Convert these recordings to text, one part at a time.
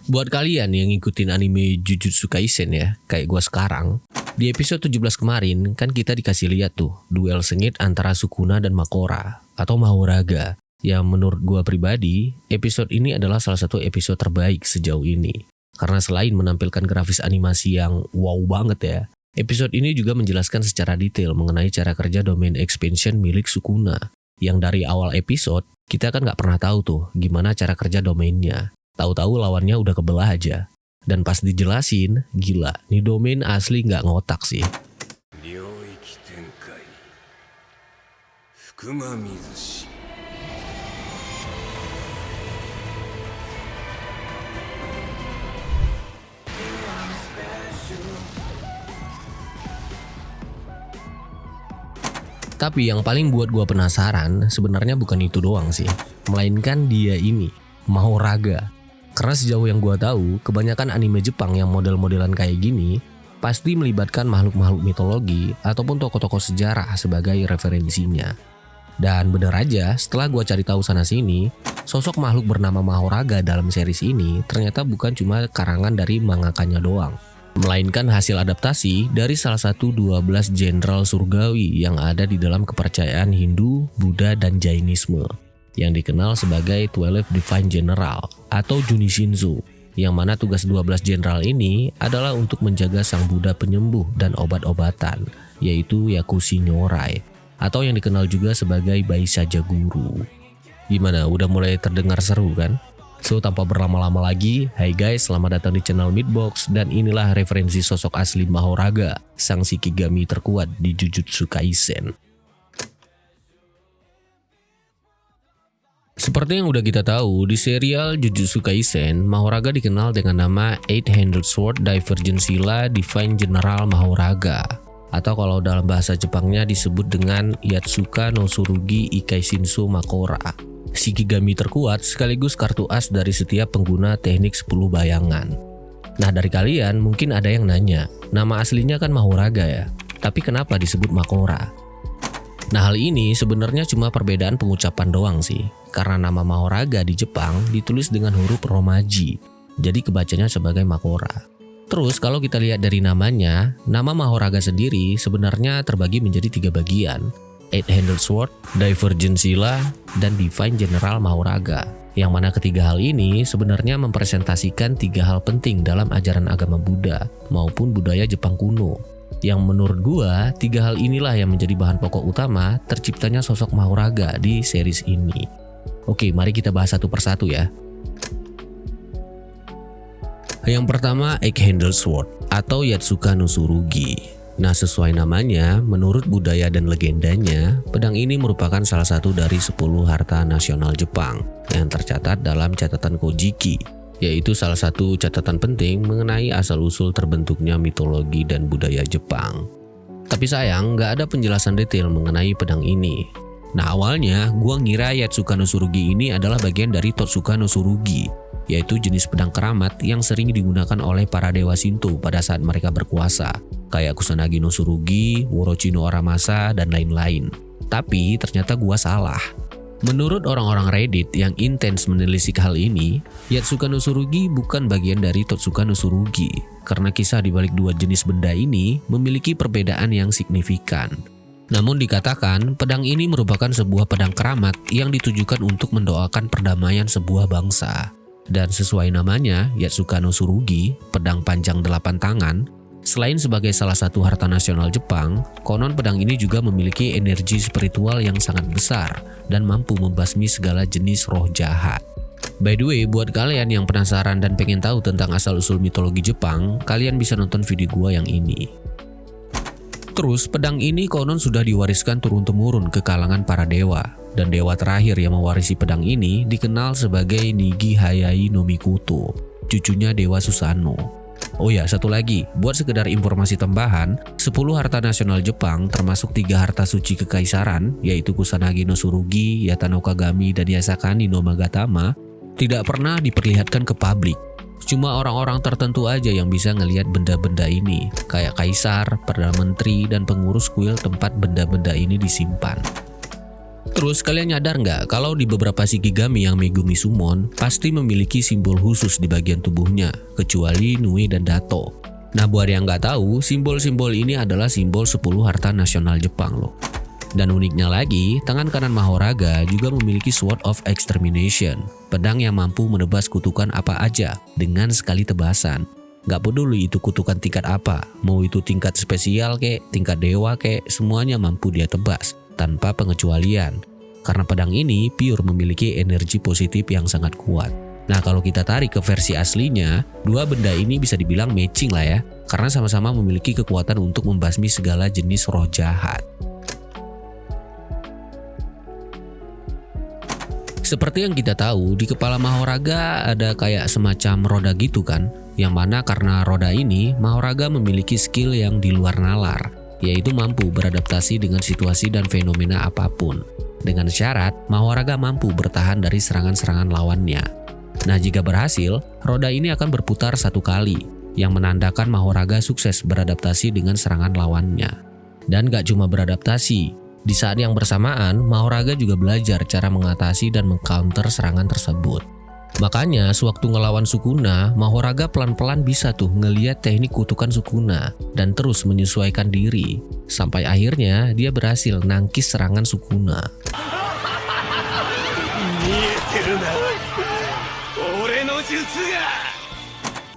Buat kalian yang ngikutin anime Jujutsu Kaisen ya, kayak gua sekarang, di episode 17 kemarin kan kita dikasih lihat tuh duel sengit antara Sukuna dan Makora atau Mahoraga. Yang menurut gua pribadi, episode ini adalah salah satu episode terbaik sejauh ini. Karena selain menampilkan grafis animasi yang wow banget ya, episode ini juga menjelaskan secara detail mengenai cara kerja domain expansion milik Sukuna. Yang dari awal episode, kita kan nggak pernah tahu tuh gimana cara kerja domainnya. Tahu-tahu lawannya udah kebelah aja. Dan pas dijelasin, gila, nih domain asli nggak ngotak sih. Tapi yang paling buat gua penasaran sebenarnya bukan itu doang sih, melainkan dia ini, Mahoraga. Karena sejauh yang gua tahu, kebanyakan anime Jepang yang model-modelan kayak gini pasti melibatkan makhluk-makhluk mitologi ataupun tokoh-tokoh sejarah sebagai referensinya. Dan bener aja, setelah gua cari tahu sana-sini, sosok makhluk bernama Mahoraga dalam series ini ternyata bukan cuma karangan dari mangakanya doang, melainkan hasil adaptasi dari salah satu 12 jenderal surgawi yang ada di dalam kepercayaan Hindu, Buddha, dan Jainisme, yang dikenal sebagai 12 Divine General atau Junishinzu, yang mana tugas 12 jenderal ini adalah untuk menjaga sang Buddha penyembuh dan obat-obatan, yaitu Yakushi Nyorai, atau yang dikenal juga sebagai Baisaja Guru. Gimana, udah mulai terdengar seru kan? So, tanpa berlama-lama lagi, hai guys, selamat datang di channel Meatbox, dan inilah referensi sosok asli Mahoraga, sang Shikigami terkuat di Jujutsu Kaisen. Seperti yang udah kita tahu, di serial Jujutsu Kaisen, Mahoraga dikenal dengan nama Eight-Handed Sword Divergent Sila Divine General Mahoraga, atau kalau dalam bahasa Jepangnya disebut dengan Yatsuka no Tsurugi Ikai Shinsu Makora. Shikigami terkuat sekaligus kartu as dari setiap pengguna teknik 10 bayangan. Nah, dari kalian mungkin ada yang nanya, nama aslinya kan Mahoraga ya, tapi kenapa disebut Makora? Nah, hal ini sebenarnya cuma perbedaan pengucapan doang sih, karena nama Mahoraga di Jepang ditulis dengan huruf romaji, jadi kebacanya sebagai Makora. Terus kalau kita lihat dari namanya, nama Mahoraga sendiri sebenarnya terbagi menjadi 3 bagian, Eight-Handed Sword, Divergent Sila, dan Divine General Mahoraga. Yang mana ketiga hal ini sebenarnya mempresentasikan 3 hal penting dalam ajaran agama Buddha maupun budaya Jepang kuno. Yang menurut gua, 3 hal inilah yang menjadi bahan pokok utama terciptanya sosok Mahoraga di series ini. Oke, mari kita bahas satu persatu ya. Yang pertama, Eight-Handed Sword atau Yatsuka no Tsurugi. Nah, sesuai namanya, menurut budaya dan legendanya, pedang ini merupakan salah satu dari 10 harta nasional Jepang yang tercatat dalam catatan Kojiki, yaitu salah satu catatan penting mengenai asal-usul terbentuknya mitologi dan budaya Jepang. Tapi sayang, nggak ada penjelasan detail mengenai pedang ini. Nah, awalnya gua ngira Yatsuka no Tsurugi ini adalah bagian dari Totsuka no Tsurugi, yaitu jenis pedang keramat yang sering digunakan oleh para dewa Shinto pada saat mereka berkuasa, kayak Kusanagi no Tsurugi, Orochi no Aramasa, dan lain-lain. Tapi ternyata gua salah. Menurut orang-orang Reddit yang intens menelisik hal ini, Yatsuka no Tsurugi bukan bagian dari Totsuka no Tsurugi, karena kisah di balik 2 jenis benda ini memiliki perbedaan yang signifikan. Namun dikatakan, pedang ini merupakan sebuah pedang keramat yang ditujukan untuk mendoakan perdamaian sebuah bangsa. Dan sesuai namanya, Yatsuka no Tsurugi, pedang panjang 8 tangan, selain sebagai salah satu harta nasional Jepang, konon pedang ini juga memiliki energi spiritual yang sangat besar dan mampu membasmi segala jenis roh jahat. By the way, buat kalian yang penasaran dan pengen tahu tentang asal-usul mitologi Jepang, kalian bisa nonton video gua yang ini. Terus, pedang ini konon sudah diwariskan turun-temurun ke kalangan para dewa, dan dewa terakhir yang mewarisi pedang ini dikenal sebagai Nigi Hayai no Mikoto, cucunya Dewa Susanoo. Oh ya, satu lagi, buat sekedar informasi tambahan, 10 harta nasional Jepang termasuk 3 harta suci kekaisaran, yaitu Kusanagi no Tsurugi, Yata no Kagami, dan Yasakani no Magatama, tidak pernah diperlihatkan ke publik. Cuma orang-orang tertentu aja yang bisa ngelihat benda-benda ini, kayak kaisar, perdana menteri, dan pengurus kuil tempat benda-benda ini disimpan. Terus kalian nyadar nggak kalau di beberapa shikigami yang Megumi Summon pasti memiliki simbol khusus di bagian tubuhnya, kecuali Nui dan Dato. Nah buat yang nggak tahu, simbol-simbol ini adalah simbol 10 harta nasional Jepang loh. Dan uniknya lagi, tangan kanan Mahoraga juga memiliki Sword of Extermination, pedang yang mampu menebas kutukan apa aja dengan sekali tebasan. Gak peduli itu kutukan tingkat apa, mau itu tingkat spesial kek, tingkat dewa kek, semuanya mampu dia tebas tanpa pengecualian. Karena pedang ini pure memiliki energi positif yang sangat kuat. Nah kalau kita tarik ke versi aslinya, dua benda ini bisa dibilang matching lah ya, karena sama-sama memiliki kekuatan untuk membasmi segala jenis roh jahat. Seperti yang kita tahu, di kepala Mahoraga ada kayak semacam roda gitu kan, yang mana karena roda ini, Mahoraga memiliki skill yang di luar nalar, yaitu mampu beradaptasi dengan situasi dan fenomena apapun. Dengan syarat, Mahoraga mampu bertahan dari serangan-serangan lawannya. Nah jika berhasil, roda ini akan berputar 1 kali, yang menandakan Mahoraga sukses beradaptasi dengan serangan lawannya. Dan gak cuma beradaptasi, di saat yang bersamaan, Mahoraga juga belajar cara mengatasi dan mengcounter serangan tersebut. Makanya sewaktu ngelawan Sukuna, Mahoraga pelan-pelan bisa tuh ngeliat teknik kutukan Sukuna dan terus menyesuaikan diri. Sampai akhirnya dia berhasil nangkis serangan Sukuna.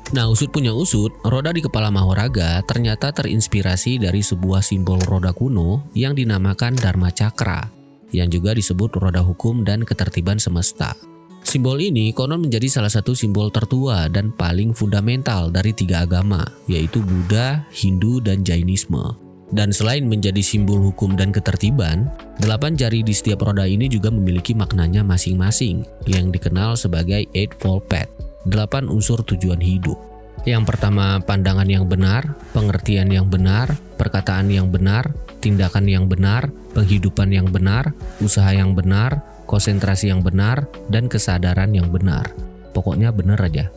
Nah usut punya usut, roda di kepala Mahoraga ternyata terinspirasi dari sebuah simbol roda kuno yang dinamakan Dharma Cakra, yang juga disebut roda hukum dan ketertiban semesta. Simbol ini konon menjadi salah satu simbol tertua dan paling fundamental dari 3 agama, yaitu Buddha, Hindu, dan Jainisme. Dan selain menjadi simbol hukum dan ketertiban, 8 jari di setiap roda ini juga memiliki maknanya masing-masing, yang dikenal sebagai Eightfold Path, 8 unsur tujuan hidup. Yang pertama, pandangan yang benar, pengertian yang benar, perkataan yang benar, tindakan yang benar, penghidupan yang benar, usaha yang benar, konsentrasi yang benar, dan kesadaran yang benar. Pokoknya benar aja.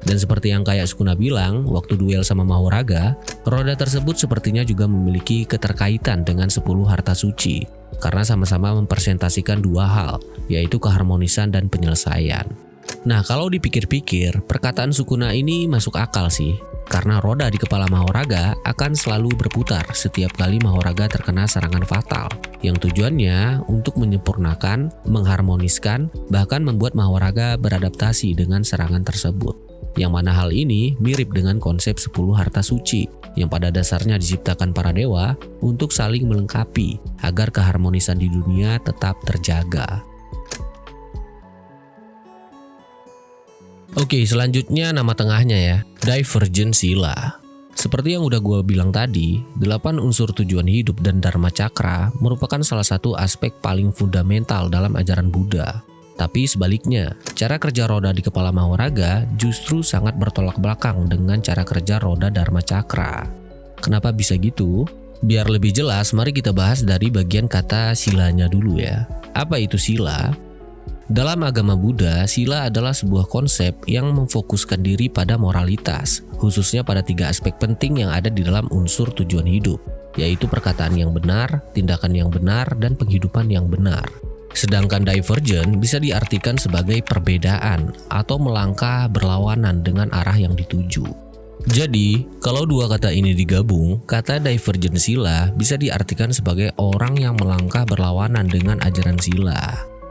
Dan seperti yang kayak Sukuna bilang waktu duel sama Mahoraga, roda tersebut sepertinya juga memiliki keterkaitan dengan 10 harta suci, karena sama-sama mempresentasikan 2 hal, yaitu keharmonisan dan penyelesaian. Nah kalau dipikir-pikir, perkataan Sukuna ini masuk akal sih, karena roda di kepala Mahoraga akan selalu berputar setiap kali Mahoraga terkena serangan fatal, yang tujuannya untuk menyempurnakan, mengharmoniskan, bahkan membuat Mahoraga beradaptasi dengan serangan tersebut. Yang mana hal ini mirip dengan konsep 10 harta suci, yang pada dasarnya diciptakan para dewa untuk saling melengkapi agar keharmonisan di dunia tetap terjaga. Oke, selanjutnya nama tengahnya ya, Divergent Sila. Seperti yang udah gue bilang tadi, 8 unsur tujuan hidup dan Dharma Cakra merupakan salah satu aspek paling fundamental dalam ajaran Buddha. Tapi sebaliknya, cara kerja roda di kepala Mahoraga justru sangat bertolak belakang dengan cara kerja roda Dharma Cakra. Kenapa bisa gitu? Biar lebih jelas, mari kita bahas dari bagian kata silanya dulu ya. Apa itu sila? Dalam agama Buddha, sila adalah sebuah konsep yang memfokuskan diri pada moralitas, khususnya pada 3 aspek penting yang ada di dalam unsur tujuan hidup, yaitu perkataan yang benar, tindakan yang benar, dan penghidupan yang benar. Sedangkan divergent bisa diartikan sebagai perbedaan atau melangkah berlawanan dengan arah yang dituju. Jadi, kalau 2 kata ini digabung, kata divergent sila bisa diartikan sebagai orang yang melangkah berlawanan dengan ajaran sila.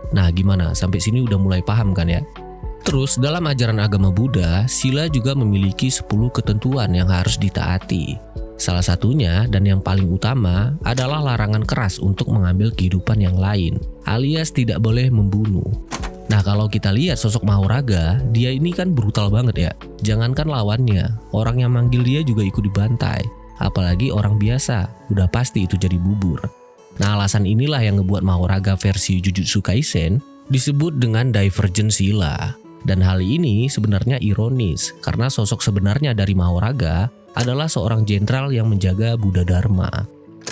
Nah gimana? Sampai sini udah mulai paham kan ya? Terus dalam ajaran agama Buddha, sila juga memiliki 10 ketentuan yang harus ditaati. Salah satunya dan yang paling utama adalah larangan keras untuk mengambil kehidupan yang lain, alias tidak boleh membunuh. Nah kalau kita lihat sosok Mahoraga, dia ini kan brutal banget ya. Jangankan lawannya, orang yang manggil dia juga ikut dibantai. Apalagi orang biasa, udah pasti itu jadi bubur. Nah alasan inilah yang ngebuat Mahoraga versi Jujutsu Kaisen disebut dengan Divergent Sila. Dan hal ini sebenarnya ironis karena sosok sebenarnya dari Mahoraga adalah seorang jenderal yang menjaga Buddha Dharma.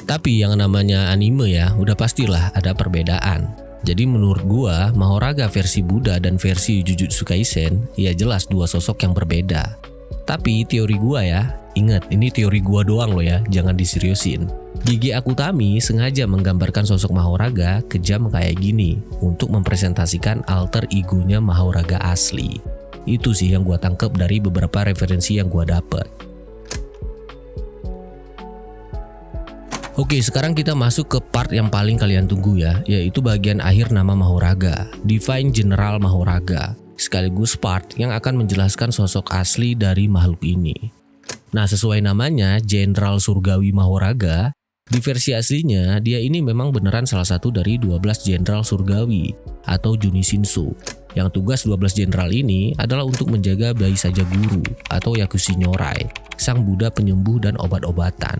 Tapi yang namanya anime ya, udah pastilah ada perbedaan. Jadi menurut gua, Mahoraga versi Buddha dan versi Jujutsu Kaisen ya jelas 2 sosok yang berbeda. Tapi teori gua ya, ingat ini teori gua doang loh ya, jangan diseriusin. Gigi Akutami sengaja menggambarkan sosok Mahoraga kejam kayak gini untuk mempresentasikan alter egonya Mahoraga asli. Itu sih yang gua tangkep dari beberapa referensi yang gua dapet. Oke, sekarang kita masuk ke part yang paling kalian tunggu ya, yaitu bagian akhir nama Mahoraga, Divine General Mahoraga, sekaligus part yang akan menjelaskan sosok asli dari makhluk ini. Nah, sesuai namanya, Jenderal Surgawi Mahoraga, di versi aslinya dia ini memang beneran salah satu dari 12 Jenderal Surgawi atau Junishinsu, yang tugas 12 jenderal ini adalah untuk menjaga bayi saja guru atau Yakushi Nyorai, sang Buddha penyembuh dan obat-obatan.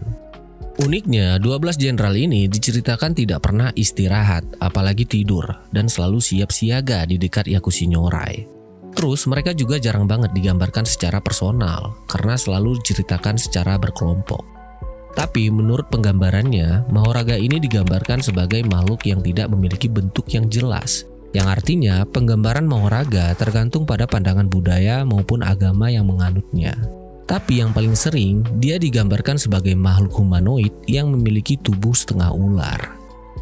Uniknya, 12 jenderal ini diceritakan tidak pernah istirahat, apalagi tidur, dan selalu siap siaga di dekat Yakushi Nyorai. Terus mereka juga jarang banget digambarkan secara personal, karena selalu diceritakan secara berkelompok. Tapi menurut penggambarannya, Mahoraga ini digambarkan sebagai makhluk yang tidak memiliki bentuk yang jelas, yang artinya penggambaran Mahoraga tergantung pada pandangan budaya maupun agama yang menganutnya. Tapi yang paling sering, dia digambarkan sebagai makhluk humanoid yang memiliki tubuh setengah ular.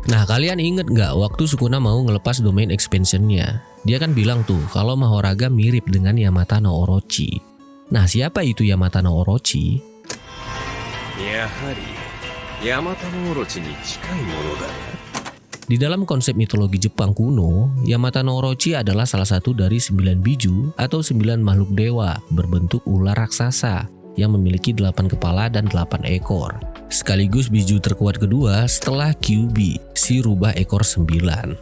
Nah, kalian inget nggak waktu Sukuna mau ngelepas domain expansionnya? Dia kan bilang tuh kalau Mahoraga mirip dengan Yamata no Orochi. Nah, siapa itu Yamata no Orochi? Yamata no Orochi ni chikai mono da. Di dalam konsep mitologi Jepang kuno, Yamata no Orochi adalah salah satu dari 9 biju atau 9 makhluk dewa berbentuk ular raksasa yang memiliki 8 kepala dan 8 ekor. Sekaligus biju terkuat kedua setelah Kyuubi, si rubah ekor 9.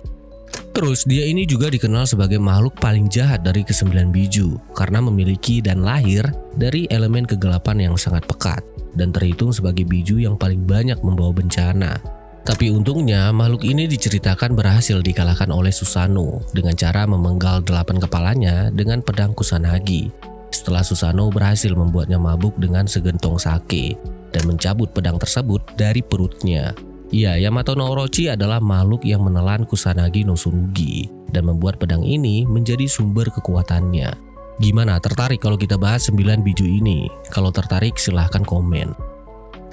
Terus dia ini juga dikenal sebagai makhluk paling jahat dari ke-9 biju karena memiliki dan lahir dari elemen kegelapan yang sangat pekat dan terhitung sebagai biju yang paling banyak membawa bencana. Tapi untungnya makhluk ini diceritakan berhasil dikalahkan oleh Susanoo dengan cara memenggal 8 kepalanya dengan pedang Kusanagi. Setelah Susanoo berhasil membuatnya mabuk dengan segentong sake dan mencabut pedang tersebut dari perutnya. Ya, Yamato no Orochi adalah makhluk yang menelan Kusanagi no Tsurugi dan membuat pedang ini menjadi sumber kekuatannya. Gimana, tertarik kalau kita bahas 9 biju ini? Kalau tertarik silahkan komen.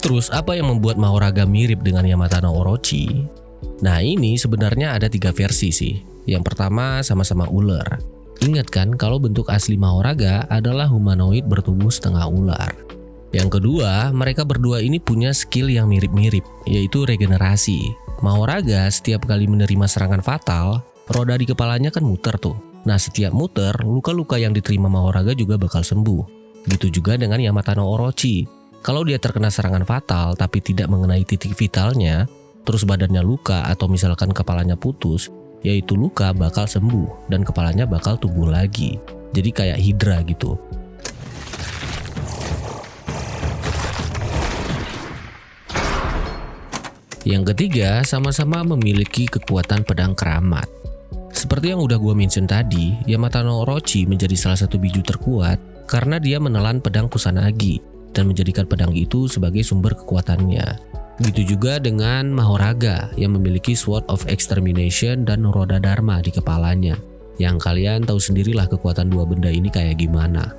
Terus apa yang membuat Mahoraga mirip dengan Yamata no Orochi? Nah, ini sebenarnya ada 3 versi sih. Yang pertama sama-sama ular. Ingat kan kalau bentuk asli Mahoraga adalah humanoid bertubuh setengah ular. Yang kedua, mereka berdua ini punya skill yang mirip-mirip, yaitu regenerasi. Mahoraga setiap kali menerima serangan fatal, roda di kepalanya kan muter tuh. Nah, setiap muter, luka-luka yang diterima Mahoraga juga bakal sembuh. Gitu juga dengan Yamata no Orochi. Kalau dia terkena serangan fatal tapi tidak mengenai titik vitalnya, terus badannya luka atau misalkan kepalanya putus, yaitu luka bakal sembuh dan kepalanya bakal tumbuh lagi. Jadi kayak Hydra gitu. Yang ketiga, sama-sama memiliki kekuatan pedang keramat. Seperti yang udah gue mention tadi, Yamata no Orochi menjadi salah satu biju terkuat karena dia menelan pedang Kusanagi dan menjadikan pedang itu sebagai sumber kekuatannya. Begitu juga dengan Mahoraga yang memiliki Sword of Extermination dan Roda Dharma di kepalanya. Yang kalian tahu sendirilah kekuatan dua benda ini kayak gimana.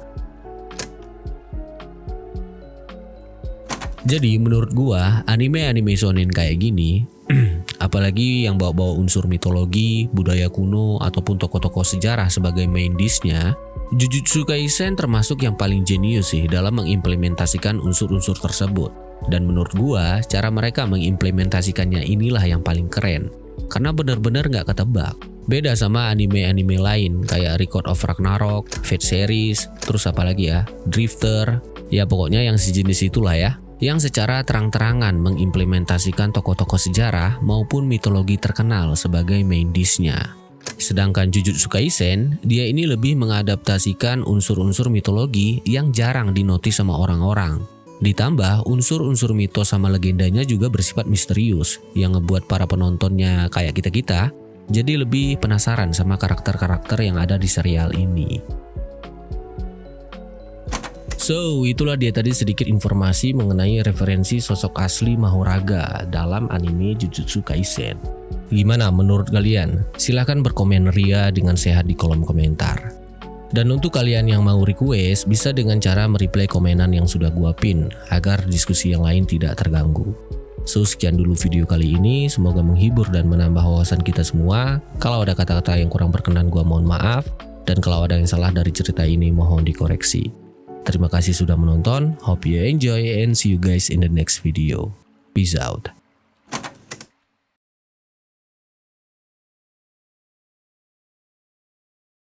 Jadi menurut gua, anime-anime shonen kayak gini, apalagi yang bawa-bawa unsur mitologi, budaya kuno, ataupun tokoh-tokoh sejarah sebagai main dish-nya, Jujutsu Kaisen termasuk yang paling jenius sih dalam mengimplementasikan unsur-unsur tersebut. Dan menurut gua, cara mereka mengimplementasikannya inilah yang paling keren. Karena bener-bener gak ketebak. Beda sama anime-anime lain kayak Record of Ragnarok, Fate Series, terus apa lagi ya, Drifter, ya pokoknya yang sejenis itulah ya. Yang secara terang-terangan mengimplementasikan tokoh-tokoh sejarah maupun mitologi terkenal sebagai main dish-nya. Sedangkan Jujutsu Kaisen, dia ini lebih mengadaptasikan unsur-unsur mitologi yang jarang dinotis sama orang-orang. Ditambah unsur-unsur mitos sama legendanya juga bersifat misterius yang ngebuat para penontonnya kayak kita-kita jadi lebih penasaran sama karakter-karakter yang ada di serial ini. So, itulah dia tadi sedikit informasi mengenai referensi sosok asli Mahoraga dalam anime Jujutsu Kaisen. Gimana menurut kalian? Silahkan berkomen ria dengan sehat di kolom komentar. Dan untuk kalian yang mau request, bisa dengan cara mereplay komenan yang sudah gua pin, agar diskusi yang lain tidak terganggu. So, sekian dulu video kali ini, semoga menghibur dan menambah wawasan kita semua. Kalau ada kata-kata yang kurang berkenan gua mohon maaf, dan kalau ada yang salah dari cerita ini mohon dikoreksi. Terima kasih sudah menonton, hope you enjoy and see you guys in the next video. Peace out.